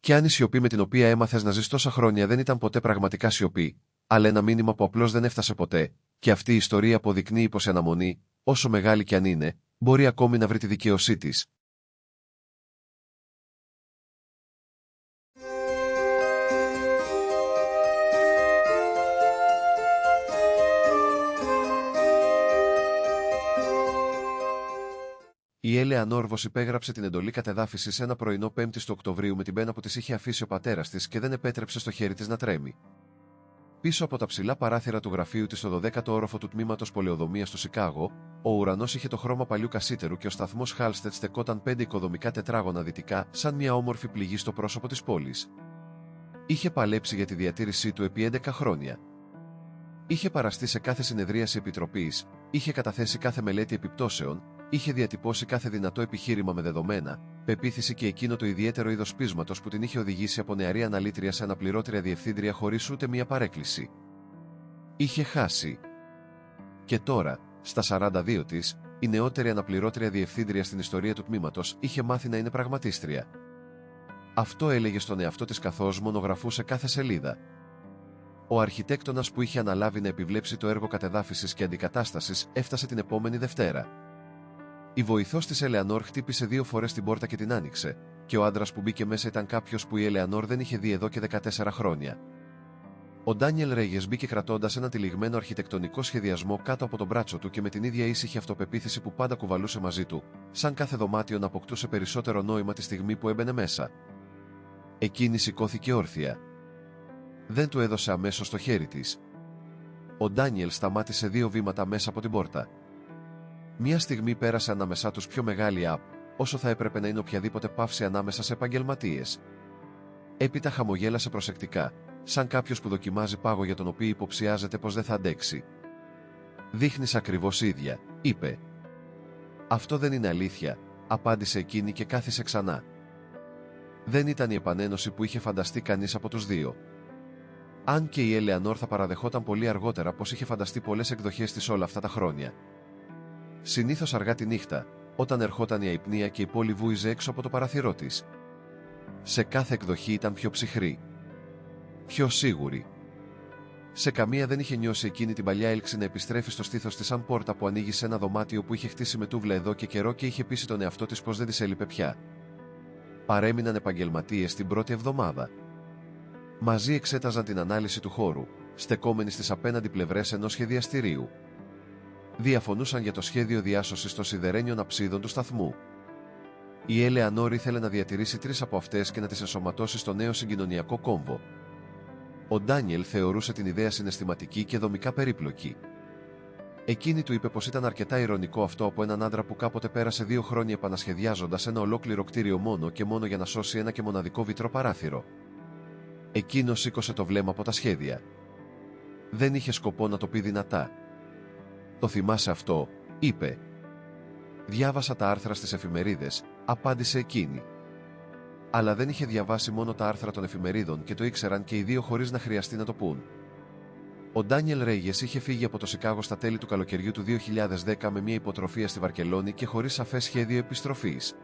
Κι αν η σιωπή με την οποία έμαθες να ζεις τόσα χρόνια δεν ήταν ποτέ πραγματικά σιωπή, αλλά ένα μήνυμα που απλώς δεν έφτασε ποτέ, και αυτή η ιστορία αποδεικνύει πως η αναμονή, όσο μεγάλη κι αν είναι, μπορεί ακόμη να βρει τη δικαίωσή της. Η Ελεανόρ υπέγραψε την εντολή κατεδάφισης ένα πρωινό 5η του Οκτωβρίου με την πένα που της είχε αφήσει ο πατέρας της και δεν επέτρεψε στο χέρι της να τρέμει. Πίσω από τα ψηλά παράθυρα του γραφείου της στο 12ο όροφο του τμήματος πολεοδομίας του Σικάγο, ο ουρανός είχε το χρώμα παλιού κασίτερου και ο σταθμός Χάλστετ στεκόταν 5 οικοδομικά τετράγωνα δυτικά, σαν μια όμορφη πληγή στο πρόσωπο της πόλης. Είχε παλέψει για τη διατήρησή του επί 11 χρόνια. Είχε παραστεί σε κάθε συνεδρίαση επιτροπής, είχε καταθέσει κάθε μελέτη επιπτώσεων, είχε διατυπώσει κάθε δυνατό επιχείρημα με δεδομένα, πεποίθηση και εκείνο το ιδιαίτερο είδος πείσματος που την είχε οδηγήσει από νεαρή αναλήτρια σε αναπληρώτρια διευθύντρια χωρίς ούτε μία παρέκκληση. Είχε χάσει. Και τώρα, στα 42 της, η νεότερη αναπληρώτρια διευθύντρια στην ιστορία του τμήματος είχε μάθει να είναι πραγματίστρια. Αυτό έλεγε στον εαυτό της καθώς μονογραφούσε κάθε σελίδα. Ο αρχιτέκτονας που είχε αναλάβει να επιβλέψει το έργο κατεδάφισης και αντικατάστασης έφτασε την επόμενη Δευτέρα. Η βοηθός της Ελεανόρ χτύπησε 2 φορές την πόρτα και την άνοιξε, και ο άντρας που μπήκε μέσα ήταν κάποιος που η Ελεανόρ δεν είχε δει εδώ και 14 χρόνια. Ο Ντάνιελ Ρέγες μπήκε κρατώντας ένα τυλιγμένο αρχιτεκτονικό σχεδιασμό κάτω από τον μπράτσο του και με την ίδια ήσυχη αυτοπεποίθηση που πάντα κουβαλούσε μαζί του, σαν κάθε δωμάτιο να αποκτούσε περισσότερο νόημα τη στιγμή που έμπαινε μέσα. Εκείνη σηκώθηκε όρθια. Δεν του έδωσε αμέσως το χέρι της. Ο Ντάνιελ σταμάτησε 2 βήματα μέσα από την πόρτα. Μια στιγμή πέρασε ανάμεσά τους πιο μεγάλη όσο θα έπρεπε να είναι οποιαδήποτε παύση ανάμεσα σε επαγγελματίες. Έπειτα χαμογέλασε προσεκτικά, σαν κάποιος που δοκιμάζει πάγο για τον οποίο υποψιάζεται πως δεν θα αντέξει. «Δείχνεις ακριβώς ίδια», είπε. «Αυτό δεν είναι αλήθεια», απάντησε εκείνη και κάθισε ξανά. Δεν ήταν η επανένωση που είχε φανταστεί κανείς από τους δύο. Αν και η Ελεανόρ θα παραδεχόταν πολύ αργότερα πως είχε φανταστεί πολλές εκδοχές της όλα αυτά τα χρόνια. Συνήθως αργά τη νύχτα, όταν ερχόταν η αϊπνία και η πόλη βούιζε έξω από το παραθυρό της. Σε κάθε εκδοχή ήταν πιο ψυχρή. Πιο σίγουρη. Σε καμία δεν είχε νιώσει εκείνη την παλιά έλξη να επιστρέφει στο στήθος της σαν πόρτα που ανοίγει σε ένα δωμάτιο που είχε χτίσει με τούβλα εδώ και καιρό και είχε πείσει τον εαυτό της πως δεν της έλειπε πια. Παρέμειναν επαγγελματίες την πρώτη εβδομάδα. Μαζί εξέταζαν την ανάλυση του χώρου, στεκόμενοι στις απέναντι πλευρές ενός σχεδιαστηρίου. Διαφωνούσαν για το σχέδιο διάσωσης των σιδερένιων αψίδων του σταθμού. Η Ελεανόρ ήθελε να διατηρήσει 3 από αυτές και να τις ενσωματώσει στο νέο συγκοινωνιακό κόμβο. Ο Ντάνιελ θεωρούσε την ιδέα συναισθηματική και δομικά περίπλοκη. Εκείνη του είπε πως ήταν αρκετά ειρωνικό αυτό από έναν άντρα που κάποτε πέρασε 2 χρόνια επανασχεδιάζοντας ένα ολόκληρο κτίριο μόνο και μόνο για να σώσει ένα και μοναδικό βιτρό παράθυρο. Εκείνος σήκωσε το βλέμμα από τα σχέδια. Δεν είχε σκοπό να το πει δυνατά. «Το θυμάσαι αυτό», είπε. «Διάβασα τα άρθρα στις εφημερίδες», απάντησε εκείνη. Αλλά δεν είχε διαβάσει μόνο τα άρθρα των εφημερίδων και το ήξεραν και οι δύο χωρίς να χρειαστεί να το πούν. Ο Ντάνιελ Ρέγες είχε φύγει από το Σικάγο στα τέλη του καλοκαιριού του 2010 με μια υποτροφία στη Βαρκελόνη και χωρίς σαφές σχέδιο επιστροφής.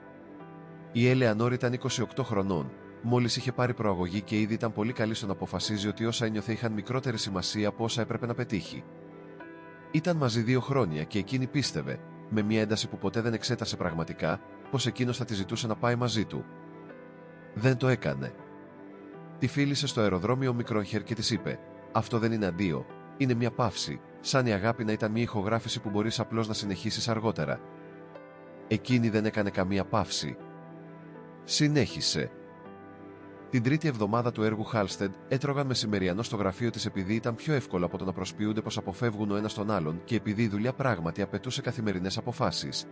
Η Ελεανόρ ήταν 28 χρονών, μόλις είχε πάρει προαγωγή και ήδη ήταν πολύ καλή στο να αποφασίζει ότι όσα ένιωθε είχαν μικρότερη σημασία από όσα έπρεπε να πετύχει. Ήταν μαζί 2 χρόνια και εκείνη πίστευε, με μια ένταση που ποτέ δεν εξέτασε πραγματικά, πως εκείνος θα τη ζητούσε να πάει μαζί του. Δεν το έκανε. Τη φίλησε στο αεροδρόμιο Μικρόνχερ και της είπε: «Αυτό δεν είναι αντίο, είναι μια παύση, σαν η αγάπη να ήταν μια ηχογράφηση που μπορείς απλώς να συνεχίσεις αργότερα». Εκείνη δεν έκανε καμία παύση. Συνέχισε. Την τρίτη εβδομάδα του έργου Χάλστεντ έτρωγαν μεσημεριανό στο γραφείο της επειδή ήταν πιο εύκολο από το να προσποιούνται πως αποφεύγουν ο ένας τον άλλον και επειδή η δουλειά πράγματι απαιτούσε καθημερινές αποφάσεις.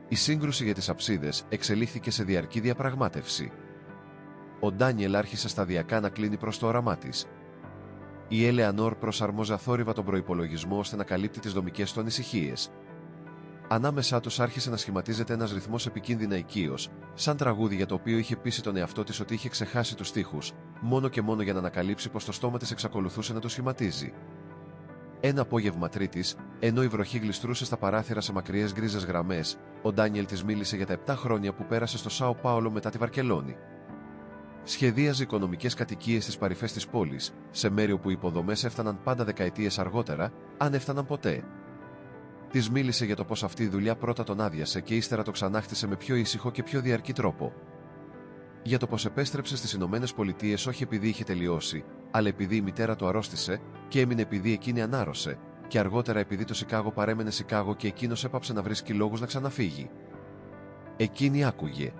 Η σύγκρουση για τις αψίδες εξελίχθηκε σε διαρκή διαπραγμάτευση. Ο Ντάνιελ άρχισε σταδιακά να κλείνει προς το όραμά της. Η Ελεανόρ προσαρμόζε αθόρυβα τον προϋπολογισμό ώστε να καλύπτει τις δομικές του ανησυχίες. Ανάμεσά τους άρχισε να σχηματίζεται ένας ρυθμός επικίνδυνα οικείος, σαν τραγούδι για το οποίο είχε πείσει τον εαυτό της ότι είχε ξεχάσει τους στίχους, μόνο και μόνο για να ανακαλύψει πως το στόμα της εξακολουθούσε να το σχηματίζει. Ένα απόγευμα Τρίτης, ενώ η βροχή γλιστρούσε στα παράθυρα σε μακριές γκρίζες γραμμές, ο Ντάνιελ της μίλησε για τα 7 χρόνια που πέρασε στο Σάο Πάολο μετά τη Βαρκελόνη. Σχεδίαζε οικονομικές κατοικίες στις παρυφές της πόλης, σε μέρη όπου οι υποδομές έφταναν πάντα δεκαετίες αργότερα, αν έφταναν ποτέ. Της μίλησε για το πως αυτή η δουλειά πρώτα τον άδειασε και ύστερα το ξανάχτισε με πιο ήσυχο και πιο διαρκή τρόπο. Για το πως επέστρεψε στις Ηνωμένες Πολιτείες όχι επειδή είχε τελειώσει, αλλά επειδή η μητέρα του αρρώστησε και έμεινε επειδή εκείνη ανάρρωσε, και αργότερα επειδή το Σικάγο παρέμενε Σικάγο και εκείνος έπαψε να βρίσκει λόγους να ξαναφύγει. Εκείνη άκουγε.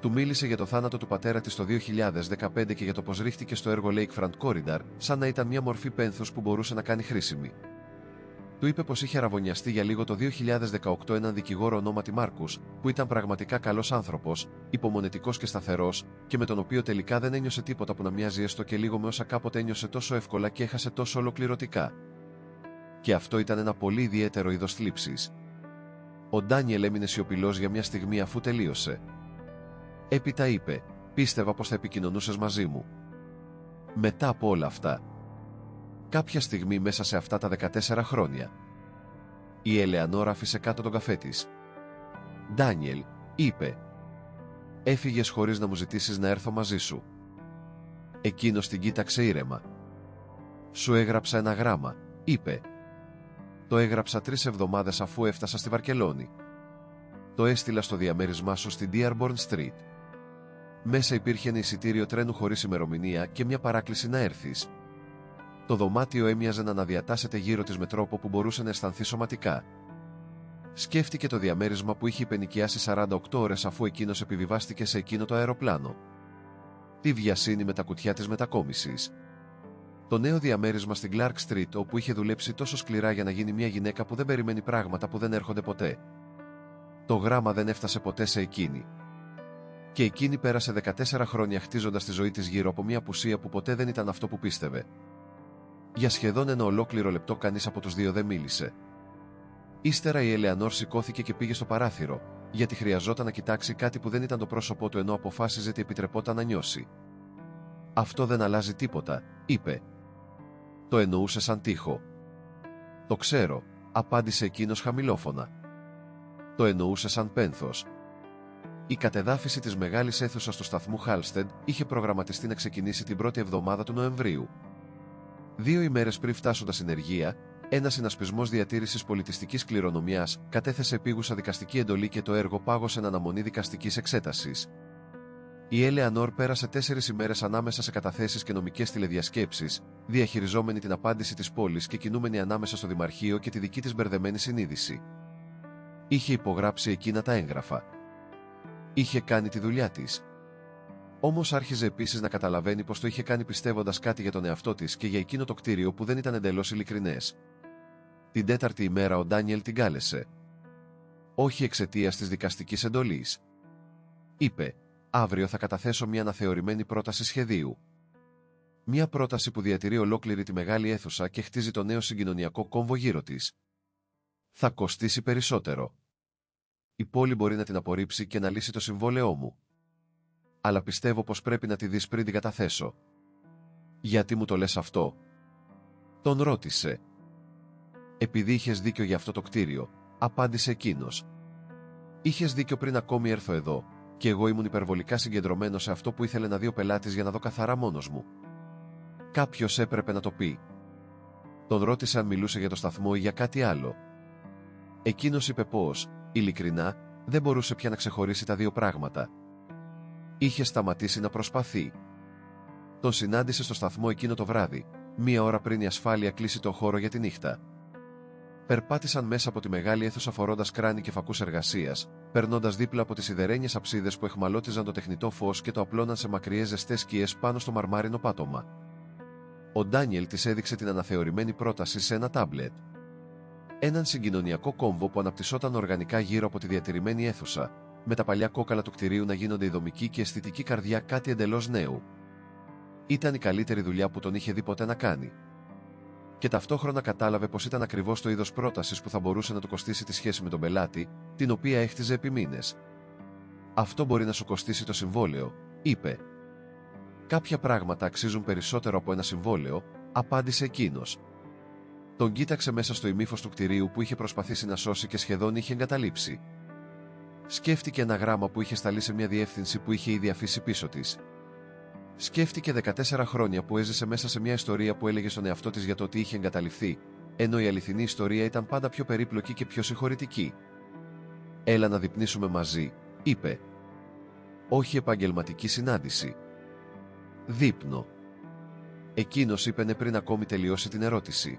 Του μίλησε για το θάνατο του πατέρα της το 2015 και για το πως ρίχτηκε στο έργο Lakefront Corridor, σαν να ήταν μια μορφή πένθους που μπορούσε να κάνει χρήσιμη. Του είπε πως είχε αραβωνιαστεί για λίγο το 2018 έναν δικηγόρο ονόματι Μάρκους, που ήταν πραγματικά καλός άνθρωπος, υπομονετικός και σταθερός, και με τον οποίο τελικά δεν ένιωσε τίποτα που να μοιάζει έστω και λίγο με όσα κάποτε ένιωσε τόσο εύκολα και έχασε τόσο ολοκληρωτικά. Και αυτό ήταν ένα πολύ ιδιαίτερο είδος θλίψης. Ο Ντάνιελ έμεινε σιωπηλός για μια στιγμή αφού τελείωσε. Έπειτα είπε: «Πίστευα πως θα επικοινωνούσες μαζί μου. Μετά από όλα αυτά. Κάποια στιγμή μέσα σε αυτά τα 14 χρόνια». Η Ελεανόρα άφησε κάτω τον καφέ της. «Ντάνιελ», είπε, «έφυγες χωρίς να μου ζητήσεις να έρθω μαζί σου». Εκείνος την κοίταξε ήρεμα. «Σου έγραψα ένα γράμμα», είπε. «Το έγραψα 3 εβδομάδες αφού έφτασα στη Βαρκελόνη. Το έστειλα στο διαμέρισμά σου στην Dearborn Street. Μέσα υπήρχε ένα εισιτήριο τρένου χωρίς ημερομηνία και μια παράκληση να έρθεις. Το δωμάτιο έμοιαζε να αναδιατάσσεται γύρω της με τρόπο που μπορούσε να αισθανθεί σωματικά. Σκέφτηκε το διαμέρισμα που είχε υπενοικιάσει 48 ώρες αφού εκείνος επιβιβάστηκε σε εκείνο το αεροπλάνο. Τη βιασύνη με τα κουτιά της μετακόμισης. Το νέο διαμέρισμα στην Clark Street, όπου είχε δουλέψει τόσο σκληρά για να γίνει μια γυναίκα που δεν περιμένει πράγματα που δεν έρχονται ποτέ. Το γράμμα δεν έφτασε ποτέ σε εκείνη. Και εκείνη πέρασε 14 χρόνια χτίζοντας τη ζωή της γύρω από μια απουσία που ποτέ δεν ήταν αυτό που πίστευε. Για σχεδόν ένα ολόκληρο λεπτό κανείς από τους δύο δεν μίλησε. Ύστερα η Ελεανόρ σηκώθηκε και πήγε στο παράθυρο, γιατί χρειαζόταν να κοιτάξει κάτι που δεν ήταν το πρόσωπό του ενώ αποφάσιζε τι επιτρεπόταν να νιώσει. «Αυτό δεν αλλάζει τίποτα», είπε. «Το εννοούσε σαν τοίχο». «Το ξέρω», απάντησε εκείνος χαμηλόφωνα. «Το εννοούσε σαν πένθος». Η κατεδάφιση της μεγάλης αίθουσας του σταθμού Χάλστεντ είχε προγραμματιστεί να ξεκινήσει την πρώτη εβδομάδα του Νοεμβρίου. 2 ημέρες πριν φτάσουν τα συνεργεία, ένας συνασπισμός διατήρησης πολιτιστικής κληρονομιάς κατέθεσε επίγουσα δικαστική εντολή και το έργο πάγωσε εν αναμονή δικαστικής εξέτασης. Η Ελεανόρ πέρασε 4 ημέρες ανάμεσα σε καταθέσεις και νομικές τηλεδιασκέψεις, διαχειριζόμενη την απάντηση της πόλης και κινούμενη ανάμεσα στο Δημαρχείο και τη δική της μπερδεμένη συνείδηση. Είχε υπογράψει εκείνα τα έγγραφα. Είχε κάνει τη δουλειά της. Όμως άρχιζε επίσης να καταλαβαίνει πως το είχε κάνει πιστεύοντας κάτι για τον εαυτό της και για εκείνο το κτίριο που δεν ήταν εντελώς ειλικρινές. Την 4η ημέρα ο Ντάνιελ την κάλεσε. Όχι εξαιτίας της δικαστικής εντολής. Είπε: «Αύριο θα καταθέσω μια αναθεωρημένη πρόταση σχεδίου. Μια πρόταση που διατηρεί ολόκληρη τη μεγάλη αίθουσα και χτίζει το νέο συγκοινωνιακό κόμβο γύρω της. Θα κοστίσει περισσότερο. Η πόλη μπορεί να την απορρίψει και να λύσει το συμβόλαιό μου. Αλλά πιστεύω πως πρέπει να τη δεις πριν την καταθέσω». «Γιατί μου το λες αυτό?» τον ρώτησε. «Επειδή είχες δίκιο για αυτό το κτίριο», απάντησε εκείνος. «Είχες δίκιο πριν ακόμη έρθω εδώ, και εγώ ήμουν υπερβολικά συγκεντρωμένος σε αυτό που ήθελε να δει ο πελάτης για να δω καθαρά μόνος μου. Κάποιος έπρεπε να το πει». Τον ρώτησε αν μιλούσε για το σταθμό ή για κάτι άλλο. Εκείνος είπε πως, ειλικρινά, δεν μπορούσε πια να ξεχωρίσει τα δύο πράγματα. Είχε σταματήσει να προσπαθεί. Τον συνάντησε στο σταθμό εκείνο το βράδυ, 1 ώρα πριν η ασφάλεια κλείσει το χώρο για τη νύχτα. Περπάτησαν μέσα από τη μεγάλη αίθουσα φορώντας κράνη και φακούς εργασίας, περνώντας δίπλα από τις σιδερένιες αψίδες που εχμαλώτιζαν το τεχνητό φως και το απλώναν σε μακριές ζεστές σκιές πάνω στο μαρμάρινο πάτωμα. Ο Ντάνιελ της έδειξε την αναθεωρημένη πρόταση σε ένα τάμπλετ. Έναν συγκοινωνιακό κόμβο που αναπτυσσόταν οργανικά γύρω από τη διατηρημένη αίθουσα, με τα παλιά κόκαλα του κτηρίου να γίνονται η δομική και αισθητική καρδιά κάτι εντελώς νέου. Ήταν η καλύτερη δουλειά που τον είχε δει ποτέ να κάνει. Και ταυτόχρονα κατάλαβε πως ήταν ακριβώς το είδος πρότασης που θα μπορούσε να του κοστίσει τη σχέση με τον πελάτη, την οποία έχτιζε επί μήνες. «Αυτό μπορεί να σου κοστίσει το συμβόλαιο», είπε. «Κάποια πράγματα αξίζουν περισσότερο από ένα συμβόλαιο», απάντησε εκείνος. Τον κοίταξε μέσα στο ημίφος του κτηρίου που είχε προσπαθήσει να σώσει και σχεδόν είχε εγκαταλείψει. Σκέφτηκε ένα γράμμα που είχε σταλεί σε μια διεύθυνση που είχε ήδη αφήσει πίσω της. Σκέφτηκε 14 χρόνια που έζησε μέσα σε μια ιστορία που έλεγε στον εαυτό της για το ότι είχε εγκαταληφθεί, ενώ η αληθινή ιστορία ήταν πάντα πιο περίπλοκη και πιο συγχωρητική. «Έλα να δείπνήσουμε μαζί», είπε. «Όχι επαγγελματική συνάντηση. Δείπνο». Εκείνος είπε ναι πριν ακόμη τελειώσει την ερώτηση.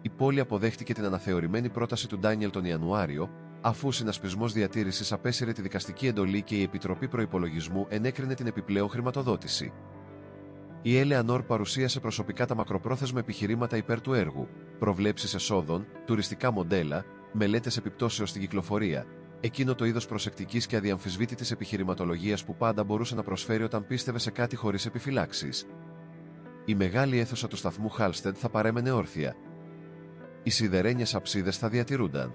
Η πόλη αποδέχτηκε την αναθεωρημένη πρόταση του Ντάνιελ τον Ιανουάριο, αφού ο Συνασπισμός Διατήρησης απέσυρε τη δικαστική εντολή και η Επιτροπή Προϋπολογισμού ενέκρινε την επιπλέον χρηματοδότηση. Η Ελεανόρ παρουσίασε προσωπικά τα μακροπρόθεσμα επιχειρήματα υπέρ του έργου, προβλέψεις εσόδων, τουριστικά μοντέλα, μελέτες επιπτώσεως στην κυκλοφορία, εκείνο το είδος προσεκτικής και αδιαμφισβήτητης επιχειρηματολογίας που πάντα μπορούσε να προσφέρει όταν πίστευε σε κάτι χωρίς επιφυλάξεις. Η μεγάλη αίθουσα του σταθμού Χάλστεντ θα παρέμενε όρθια. Οι σιδερένιες αψίδες θα διατηρούνταν.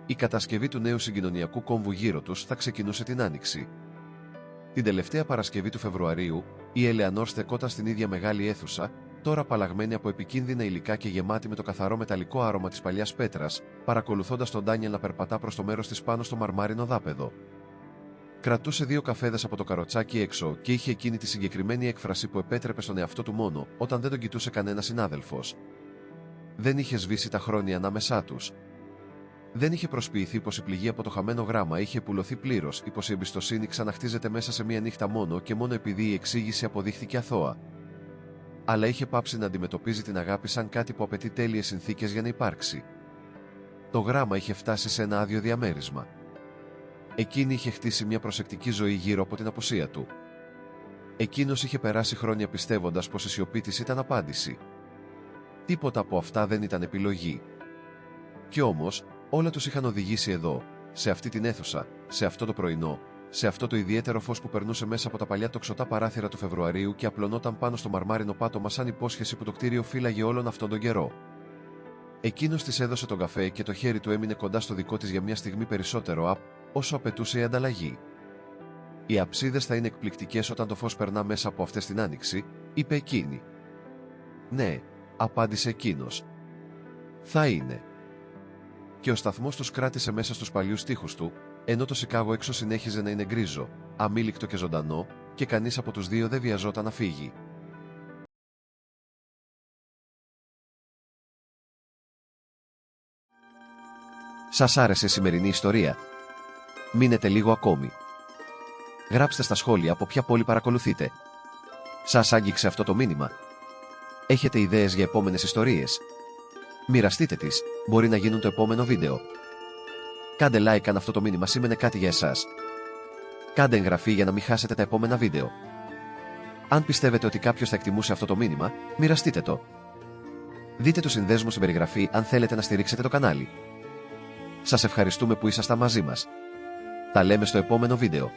Η κατασκευή του νέου συγκοινωνιακού κόμβου γύρω τους θα ξεκινούσε την Άνοιξη. Την τελευταία Παρασκευή του Φεβρουαρίου, η Ελεανόρ στεκόταν στην ίδια μεγάλη αίθουσα, τώρα απαλλαγμένη από επικίνδυνα υλικά και γεμάτη με το καθαρό μεταλλικό άρωμα της παλιάς πέτρας, παρακολουθώντας τον Ντάνιελ να περπατά προς το μέρος της πάνω στο μαρμάρινο δάπεδο. Κρατούσε 2 καφέδες από το καροτσάκι έξω και είχε εκείνη τη συγκεκριμένη έκφραση που επέτρεπε στον εαυτό του μόνο όταν δεν τον κοιτούσε κανένα συνάδελφος. Δεν είχε σβήσει τα χρόνια ανάμεσά τους. Δεν είχε προσποιηθεί πως η πληγή από το χαμένο γράμμα είχε πουλωθεί πλήρως ή πως η εμπιστοσύνη ξαναχτίζεται μέσα σε μία νύχτα μόνο και μόνο επειδή η εξήγηση αποδείχθηκε αθώα. Αλλά είχε πάψει να αντιμετωπίζει την αγάπη σαν κάτι που απαιτεί τέλειες συνθήκες για να υπάρξει. Το γράμμα είχε φτάσει σε ένα άδειο διαμέρισμα. Εκείνη είχε χτίσει μια προσεκτική ζωή γύρω από την απουσία του. Εκείνος είχε περάσει χρόνια πιστεύοντας πως η σιωπή της ήταν απάντηση. Τίποτα από αυτά δεν ήταν επιλογή. Κι όμως, όλα τους είχαν οδηγήσει εδώ, σε αυτή την αίθουσα, σε αυτό το πρωινό, σε αυτό το ιδιαίτερο φως που περνούσε μέσα από τα παλιά τοξωτά παράθυρα του Φεβρουαρίου και απλωνόταν πάνω στο μαρμάρινο πάτωμα σαν υπόσχεση που το κτίριο φύλαγε όλον αυτόν τον καιρό. Εκείνος της έδωσε τον καφέ και το χέρι του έμεινε κοντά στο δικό της για μια στιγμή περισσότερο όσο απαιτούσε η ανταλλαγή. «Οι αψίδες θα είναι εκπληκτικές όταν το φως περνά μέσα από αυτές την άνοιξη», είπε εκείνη. «Ναι», απάντησε εκείνος. «Θα είναι». Και ο σταθμός τους κράτησε μέσα στους παλιούς τοίχους του, ενώ το Σικάγο έξω συνέχιζε να είναι γκρίζο, αμήλικτο και ζωντανό, και κανείς από τους δύο δεν βιαζόταν να φύγει. Σας άρεσε η σημερινή ιστορία? Μείνετε λίγο ακόμη. Γράψτε στα σχόλια από ποια πόλη παρακολουθείτε. Σας άγγιξε αυτό το μήνυμα? Έχετε ιδέες για επόμενες ιστορίες? Μοιραστείτε τις, μπορεί να γίνουν το επόμενο βίντεο. Κάντε like αν αυτό το μήνυμα σήμαινε κάτι για εσάς. Κάντε εγγραφή για να μην χάσετε τα επόμενα βίντεο. Αν πιστεύετε ότι κάποιος θα εκτιμούσε αυτό το μήνυμα, μοιραστείτε το. Δείτε τους συνδέσμους στην περιγραφή αν θέλετε να στηρίξετε το κανάλι. Σας ευχαριστούμε που ήσασταν μαζί μας. Τα λέμε στο επόμενο βίντεο.